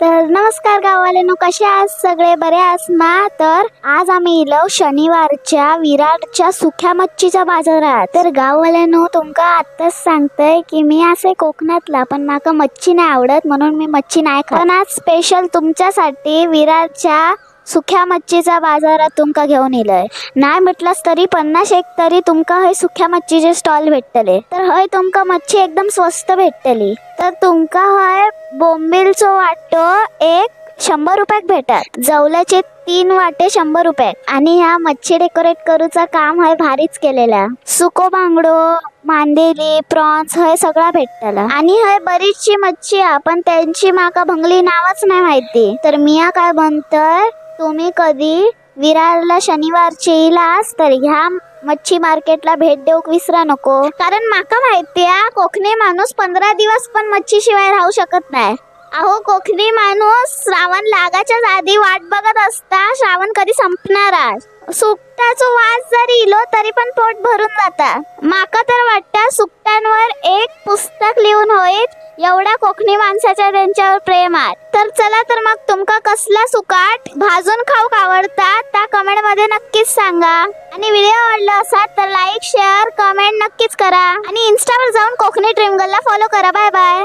तर नमस्कार गाववाल्यांनो, कसे आहात सगळे? बरे आहात ना? तर आज आम्ही इलो शनिवारच्या विरारच्या सुक्या मच्छीच्या बाजारात। तर गाववाल्यांनो, तुमका आताच सांगतय की मी असे कोकणातला, पण माका मच्छी नाही आवडत म्हणून मी मच्छी नाही खात। पण आज स्पेशल तुमच्यासाठी विरारच्या सुक्या मच्छीचा बाजारात तुमका घेऊन इलय। नाही म्हटलास तरी 50 तरी तुमका हय सुक्या मच्छीचे स्टॉल भेटतले। तर हय तुमका मच्छी एकदम स्वस्त भेटतली। तर तुमका हय बोंबिलचो वाटो एक 100 रुपयाक भेटत, जवल्याचे 3 वाटे 100 रुपयाक। आणि ह्या मच्छी डेकोरेट करूचा काम हय भारीच केलेला। सुको बांगडो, मांदेली, प्रॉन्स हय सगळा भेटतला। आणि हय बरीचशी मच्छी हा, पण त्यांची माका भंगली नावच नाही माहिती। तर मिया काय म्हणतोय, तुम्ही कधी विरारला शनिवारची इलास तर ह्या मच्छी मार्केटला भेट देऊक विसरा नको। कारण माका माहितीये, कोकणी माणूस 15 दिवस पण मच्छी शिवाय राहू शकत नाही। अहो, कोकणी माणूस श्रावण लागाच्या आधी वाट बघत असता, श्रावण कधी संपणार। सुकटाचो वास जरी इलो तरी पण पोट भरून जाता। माका तर वाटतं सुकटांवर एक पुस्तक लिहून होईत, एवढा कोकणी माणसाच्या त्यांच्यावर प्रेम आहे। तर चला, तर मग तुमका कसला सुकाट भाजून खाऊक आवडता त्या कमेंट मध्ये नक्कीच सांगा। आणि व्हिडिओ आवडला असाल तर लाईक, शेअर, कमेंट नक्कीच करा। आणि इंस्टावर जाऊन कोकणी ड्रीम गर्लला फॉलो करा। Bye bye.